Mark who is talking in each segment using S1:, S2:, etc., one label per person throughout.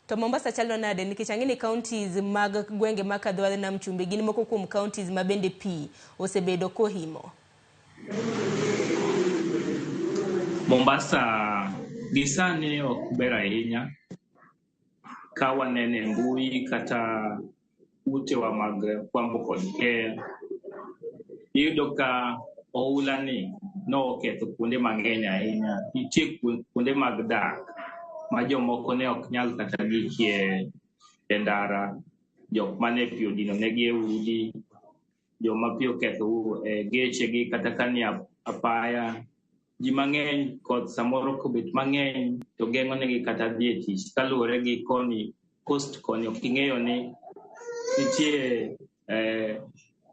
S1: To Mombasa chalo nade nikech ang'eni counties mag gwenge ma kadho nam chumbi gin moko kuom counties ma bende pi osebedo kohimo.
S2: Mombasa gisani ok ber ahinya ka wanene mbui kata utewa mag kwambo kod ker. Iyudo ka oula ni no oketho kuonde mang'eny ahinya. Nitie kuonde mag dak ma jomoko ne ok nyal kata gikie e ndara, jok mane pi odino negi e udi, joma pi oketho geche gi kata kani apaya. Ji mang'eny kod samoro kobet mang'eny to geng'o negi kata dhi e tich kaluwore gi koni coast koni ok ing'eyo ni nitie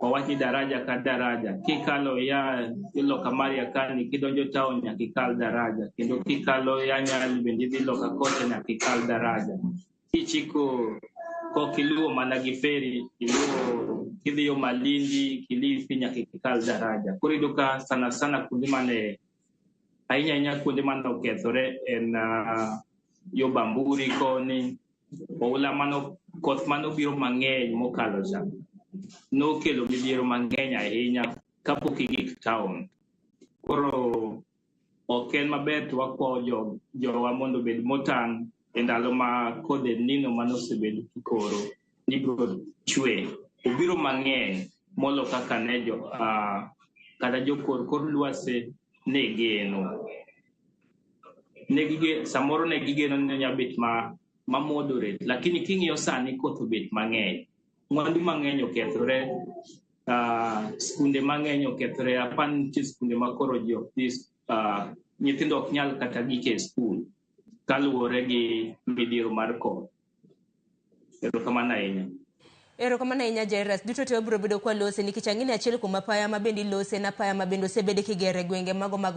S2: wawach ni daraja ka daraja. Kikalo ya iloka Mariakani kidonjo town nyaka ikal daraja, kendo kikalo ya Nyali bende idhi loka kocha nyaka ikal daraja. Kichiko kokiluwo mana gi feri, kidhi yo Malindi, Kilifi nyaka ikal daraja. Koro iyudo ka sana kuonde mane ahinya kuonde mane okethore en yo Bamburi koni, oula koth manobiro mang'eny mokalo cha nokelo midhiero mang'eny ahinya kapok igik town. Koro ok en maber, to wakwayo jowa mondo obed motang' e ndalo ma koth El Nino manosebed kikoro ni biro chwe. Obiro mang'eny molo kaka ne kata kor lwase ne geno. Samoro ne gigeno ni nyabet ma moderate, lakini king'iyo sani koth obet mang'eny. Mwandu mang'eny okethore, skunde mang'eny okethore, apani nitie skunde makoro nyithindo ok nyal kata gike skul kaluwore gi midhiero mar koth. Erokamano ahinya.
S1: Erokamano ahinya Jairus. Duto te wabiro bedo kwa lose nikech ang'eni achiel kuom apaya ma bende ilose na apaya ma bende osebede kigere gwenge mago mag